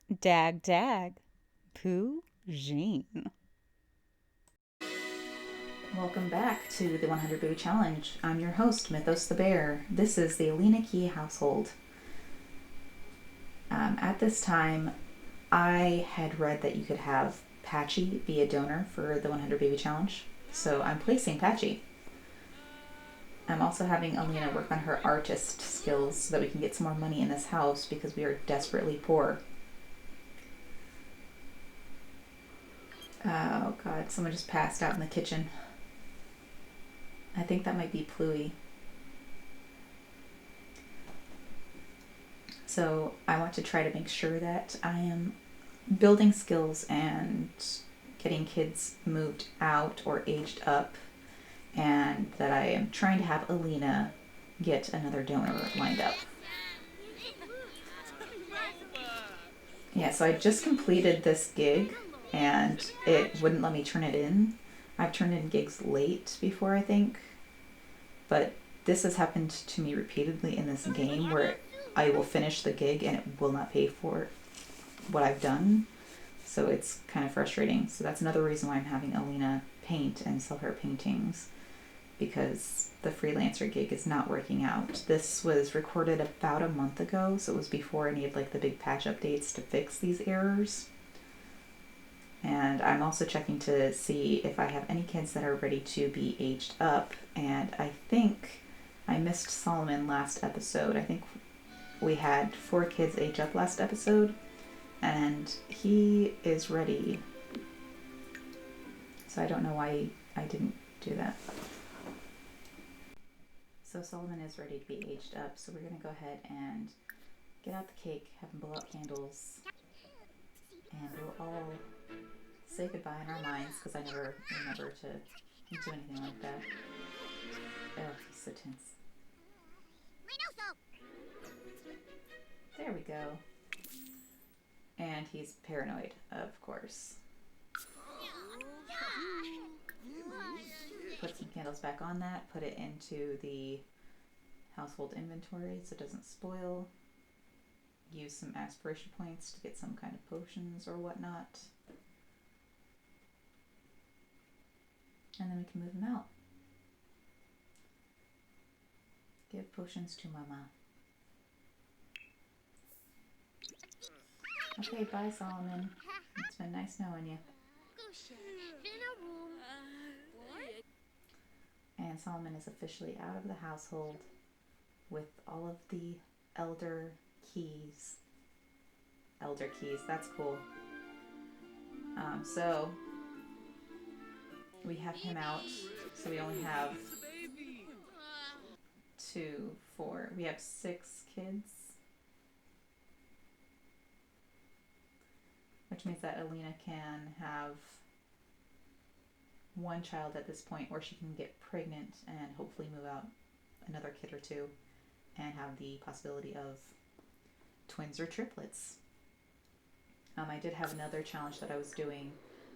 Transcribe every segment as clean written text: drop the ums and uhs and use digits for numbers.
Dag dag. Pooh Jean. Welcome back to the 100 Baby Challenge. I'm your host, Mythos the Bear. This is the Alina Key household. At this time, I had read that you could have Patchy be a donor for the 100 Baby Challenge, so I'm placing Patchy. I'm also having Alina work on her artist skills so that we can get some more money in this house because we are desperately poor. Oh god, someone just passed out in the kitchen. I think that might be Pluie. So I want to try to make sure that I am building skills and getting kids moved out or aged up, and that I am trying to have Alina get another donor lined up. Yeah, so I just completed this gig and it wouldn't let me turn it in. I've turned in gigs late before, I think, but this has happened to me repeatedly in this game where I will finish the gig and it will not pay for what I've done. So it's kind of frustrating. So that's another reason why I'm having Alina paint and sell her paintings, because the freelancer gig is not working out. This was recorded about a month ago, so it was before any of like the big patch updates to fix these errors. And I'm also checking to see if I have any kids that are ready to be aged up, and I think I missed Solomon last episode. I think we had 4 kids age up last episode, and he is ready. So I don't know why I didn't do that. So Solomon is ready to be aged up, so we're going to go ahead and get out the cake, have him blow out candles, and we'll all say goodbye in our minds, because I never remember to do anything like that. Oh, he's so tense. There we go. And he's paranoid, of course. Put some candles back on that, put it into the household inventory so it doesn't spoil. Use some aspiration points to get some kind of potions or whatnot. And then we can move him out. Give potions to Mama. Okay, bye Solomon. It's been nice knowing you. And Solomon is officially out of the household with all of the elder keys. Elder keys, that's cool. So we have him out. So we only have 2, 4. We have 6 kids. Which means that Alina can have 1 child at this point, or she can get pregnant and hopefully move out another kid or 2 and have the possibility of twins or triplets. I did have another challenge that I was doing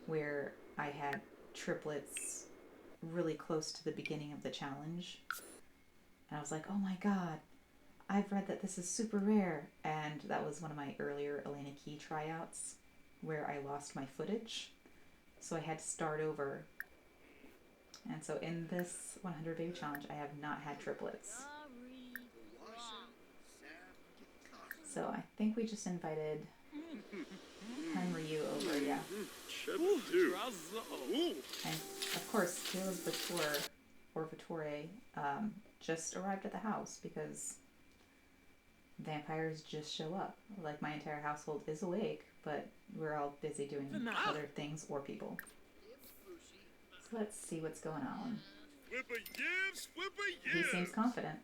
where I had triplets really close to the beginning of the challenge. And I was like, oh my god, I've read that this is super rare. And that was one of my earlier Alina Key tryouts where I lost my footage. So I had to start over. And so in this 100 Baby Challenge, I have not had triplets. So I think we just invited Hyun Ryu over, yeah. And of course, Caleb Vitor, or Vittore, just arrived at the house because vampires just show up. Like, my entire household is awake, but we're all busy doing other things or people. So let's see what's going on. He seems confident.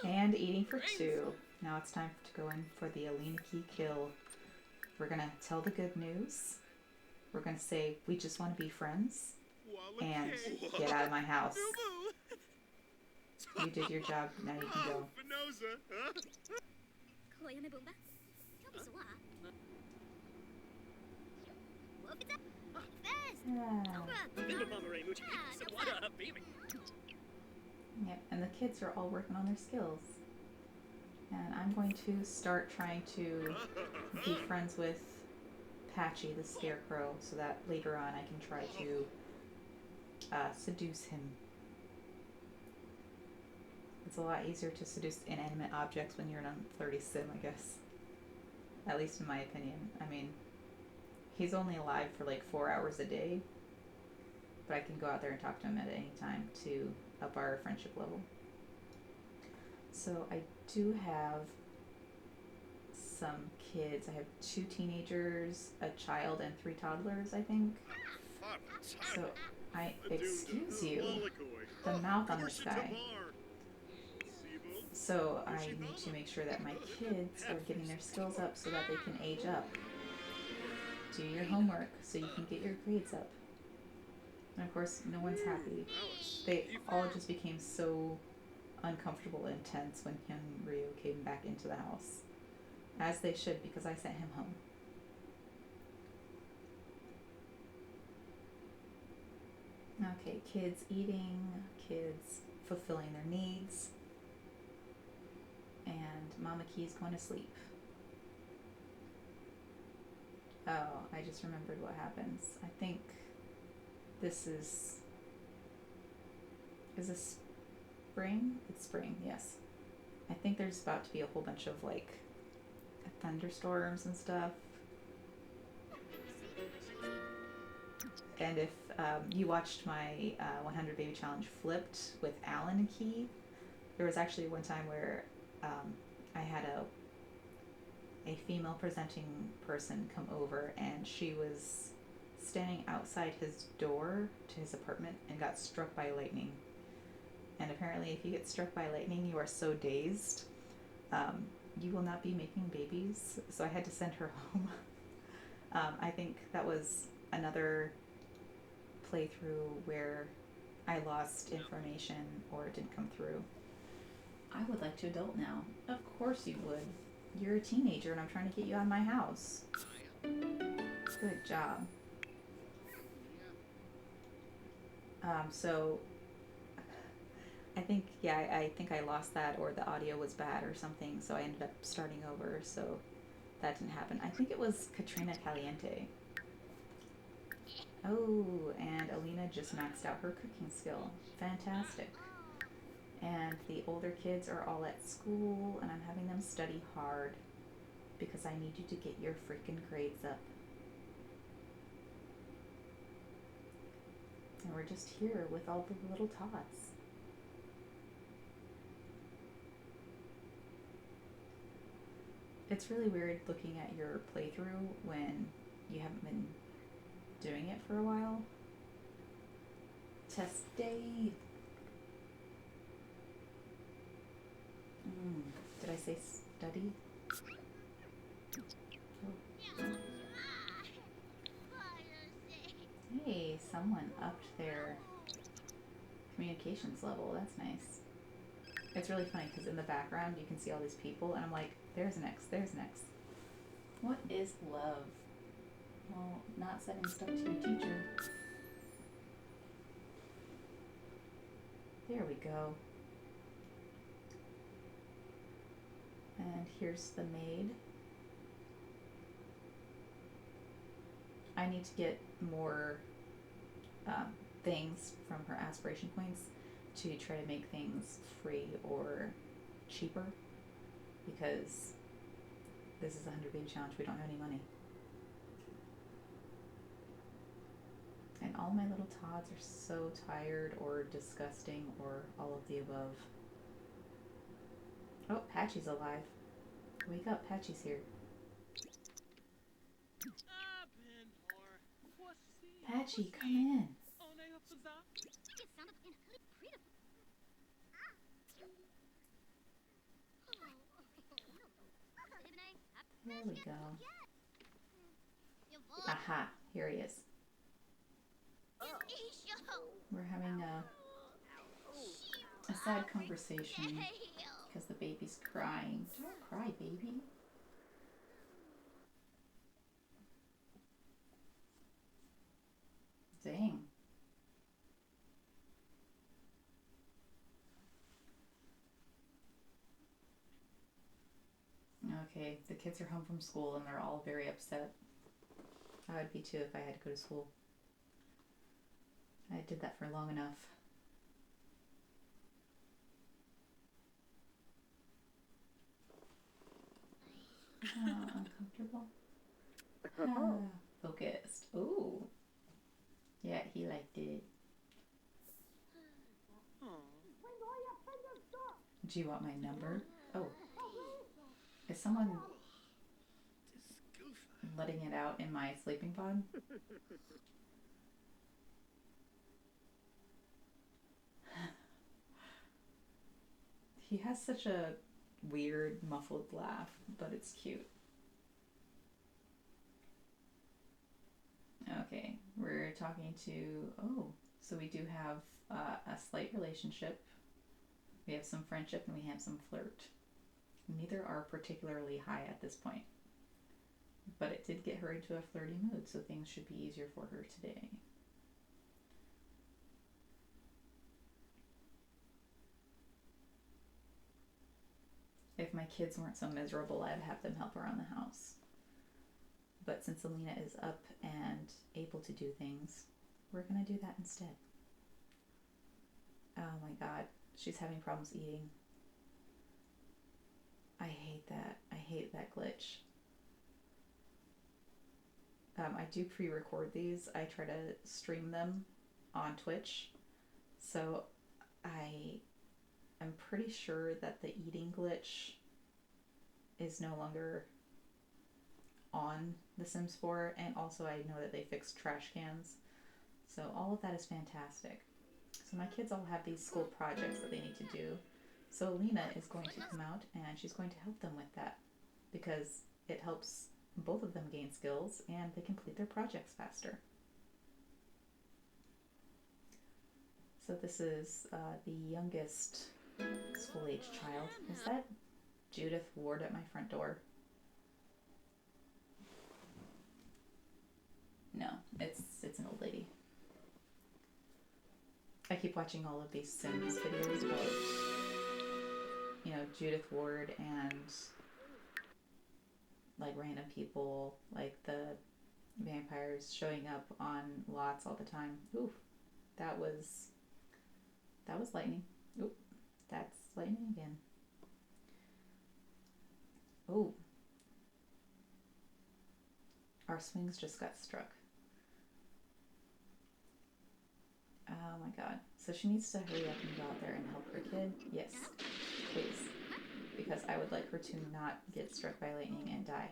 And eating for 2. Now it's time to go in for the Alina Key kill. We're going to tell the good news. We're going to say, we just want to be friends. And get out of my house. You did your job, now you can go. Yep, and the kids are all working on their skills. And I'm I'm going to start trying to be friends with Patchy the Scarecrow so that later on I can try to seduce him. It's a lot easier to seduce inanimate objects when you're an Unflirty sim, I guess. At least in my opinion. I mean, he's only alive for like 4 hours a day, but I can go out there and talk to him at any time to up our friendship level. So I do have some kids. I have 2 teenagers, a child, and 3 toddlers, I think. So excuse you, the mouth on this guy. So I need to make sure that my kids are getting their skills up so that they can age up. Do your homework so you can get your grades up. And of course, no one's happy. They all just became so uncomfortable and tense when Hyun Ryu came back into the house. As they should, because I sent him home. Okay, kids eating, kids fulfilling their needs, and Mama Key's going to sleep. Oh, I just remembered what happens. I think this is this spring? It's spring, yes. I think there's about to be a whole bunch of like thunderstorms and stuff. And if you watched my 100 Baby Challenge Flipped with Alina Key, there was actually one time where I had a female presenting person come over, and she was standing outside his door to his apartment and got struck by lightning. And apparently if you get struck by lightning, you are so dazed, you will not be making babies. So I had to send her home. I think that was another playthrough where I lost information or it didn't come through. I would like to adult now. Of course you would. You're a teenager and I'm trying to get you out of my house. Good job. So I think, yeah, I think I lost that, or the audio was bad or something, so I ended up starting over, so that didn't happen. I think it was Katrina Caliente. Oh, and Alina just maxed out her cooking skill. Fantastic. And the older kids are all at school, and I'm having them study hard because I need you to get your freaking grades up. And we're just here with all the little tots. It's really weird looking at your playthrough when you haven't been doing it for a while. Test day. Did I say study? Oh. Hey, someone upped their communications level. That's nice. It's really funny because in the background you can see all these people and I'm like, there's an X, there's an X. What is love? Well, not sending stuff to your teacher. There we go. And here's the maid. I need to get more things from her aspiration points to try to make things free or cheaper, because this is a 100 Baby Challenge. We don't have any money. And all my little tots are so tired or disgusting or all of the above. Oh, Patchy's alive. Wake up, Patchy's here. Patchy, come in. There we go. Aha, here he is. We're having a sad conversation because the baby's crying. Don't cry, baby. Dang. Okay, the kids are home from school and they're all very upset. I would be too if I had to go to school. I did that for long enough. Oh, uncomfortable. Focused. Ooh. Yeah, he liked it. Do you want my number? Oh. Is someone letting it out in my sleeping pod? He has such a weird, muffled laugh, but it's cute. Okay, we're talking to... Oh, so we do have a slight relationship. We have some friendship and we have some flirt. Neither are particularly high at this point. But it did get her into a flirty mood, so things should be easier for her today. If my kids weren't so miserable, I'd have them help around the house. But since Alina is up and able to do things, we're gonna do that instead. Oh my god, she's having problems eating. I hate that. I hate that glitch. I do pre-record these. I try to stream them on Twitch. So I'm pretty sure that the eating glitch is no longer on The Sims 4, and also I know that they fixed trash cans. So all of that is fantastic. So my kids all have these school projects that they need to do. So Alina is going to come out and she's going to help them with that because it helps both of them gain skills and they complete their projects faster. So this is the youngest school-age child. Is that Judith Ward at my front door? No, it's an old lady. I keep watching all of these Sims videos about, you know, Judith Ward and like random people, like the vampires showing up on lots all the time. Ooh, that was lightning. Oop, that's lightning again. Oh, our swings just got struck. Oh my god. So she needs to hurry up and go out there and help her kid? Yes, please. Because I would like her to not get struck by lightning and die.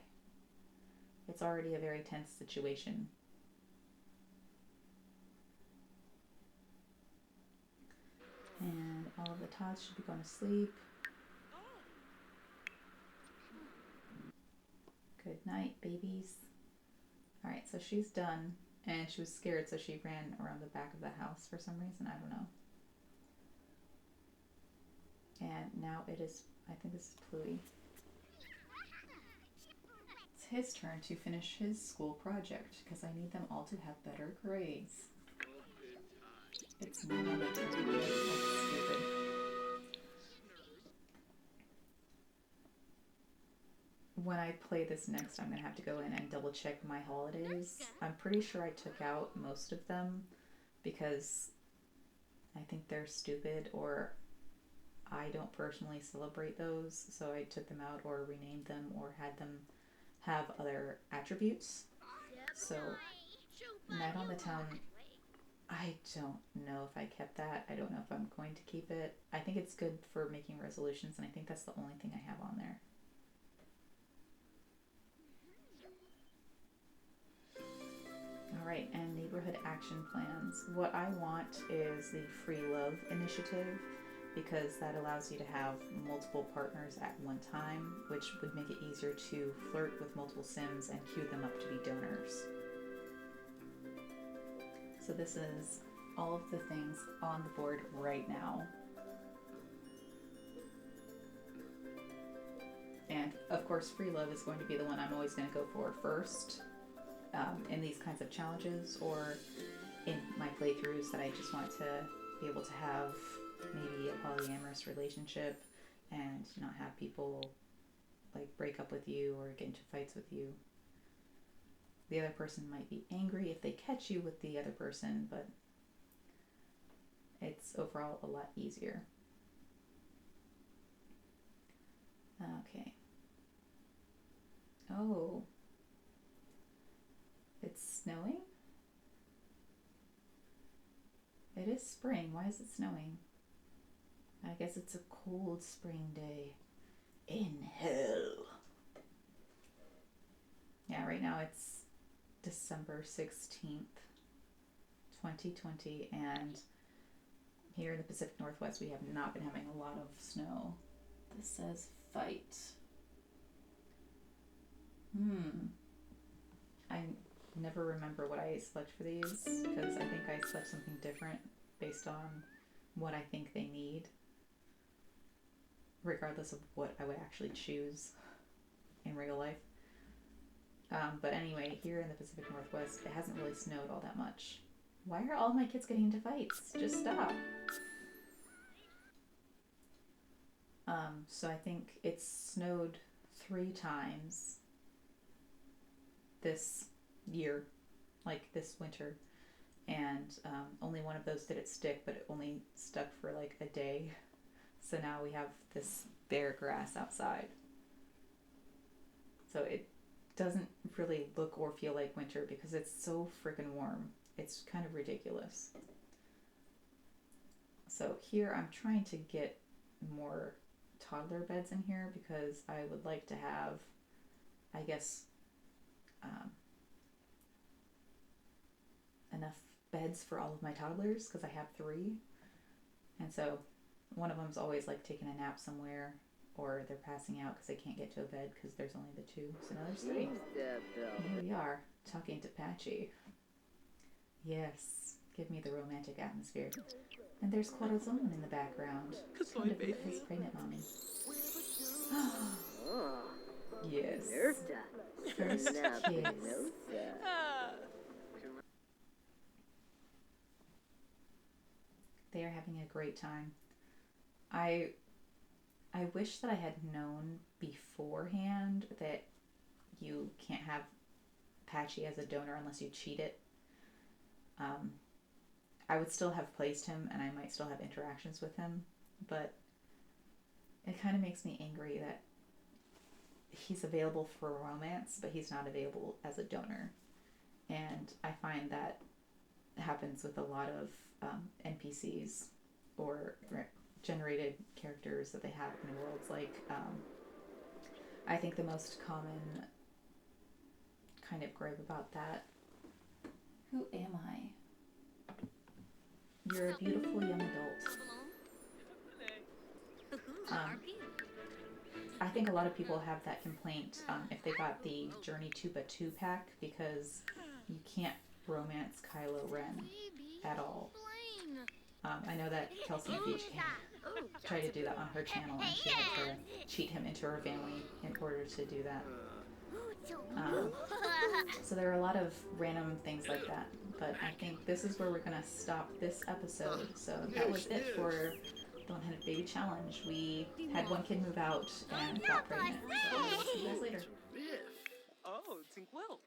It's already a very tense situation. And all of the tots should be going to sleep. Good night, babies. Alright, so she's done. And she was scared, so she ran around the back of the house for some reason. I don't know. And now it is, I think this is Pluie. It's his turn to finish his school project, because I need them all to have better grades. It's not on the turn. That's stupid. When I play this next, I'm going to have to go in and double check my holidays. I'm pretty sure I took out most of them because I think they're stupid or I don't personally celebrate those. So I took them out or renamed them or had them have other attributes. So Night on the Town, I don't know if I kept that. I don't know if I'm going to keep it. I think it's good for making resolutions and I think that's the only thing I have on there. Alright, and neighborhood action plans. What I want is the free love initiative because that allows you to have multiple partners at one time, which would make it easier to flirt with multiple Sims and queue them up to be donors. So this is all of the things on the board right now. And of course, free love is going to be the one I'm always going to go for first. In these kinds of challenges or in my playthroughs that I just want to be able to have maybe a polyamorous relationship and not have people like break up with you or get into fights with you. The other person might be angry if they catch you with the other person, but it's overall a lot easier. Okay. Oh. It's snowing? It is spring. Why is it snowing? I guess it's a cold spring day in hell. Yeah, right now it's December 16th, 2020, and here in the Pacific Northwest we have not been having a lot of snow. This says fight. I never remember what I select for these because I think I select something different based on what I think they need, regardless of what I would actually choose in real life. But anyway, here in the Pacific Northwest, it hasn't really snowed all that much. Why are all my kids getting into fights? Just stop. So I think it's snowed 3 times this year, like this winter, and only one of those did it stick, but it only stuck for like a day. So now we have this bare grass outside. So it doesn't really look or feel like winter because it's so freaking warm. It's kind of ridiculous. So here I'm trying to get more toddler beds in here because I would like to have, I guess, enough beds for all of my toddlers because I have 3. And so one of them's always like taking a nap somewhere, or they're passing out because they can't get to a bed because there's only the 2. So now there's 3. And here we are, talking to Patchy. Yes, give me the romantic atmosphere. And there's Corazon in the background. Kind of his pregnant mommy. Yes. First kiss. They are having a great time. I wish that I had known beforehand that you can't have Patchy as a donor unless you cheat it. I would still have placed him and I might still have interactions with him, but it kind of makes me angry that he's available for romance, but he's not available as a donor. And I find that happens with a lot of NPCs or generated characters that they have in the worlds. Like, I think the most common kind of gripe about that. Who am I? You're a beautiful young adult. I think a lot of people have that complaint if they got the Journey to Batu pack because you can't romance Kylo Ren at all. I know that Kelsey and Beach tried to do that on her channel and she had to cheat him into her family in order to do that. So there are a lot of random things like that, but I think this is where we're going to stop this episode. So that was it for the 100 Baby Challenge. We had one kid move out and got pregnant. So we'll see you guys later. Oh, think well.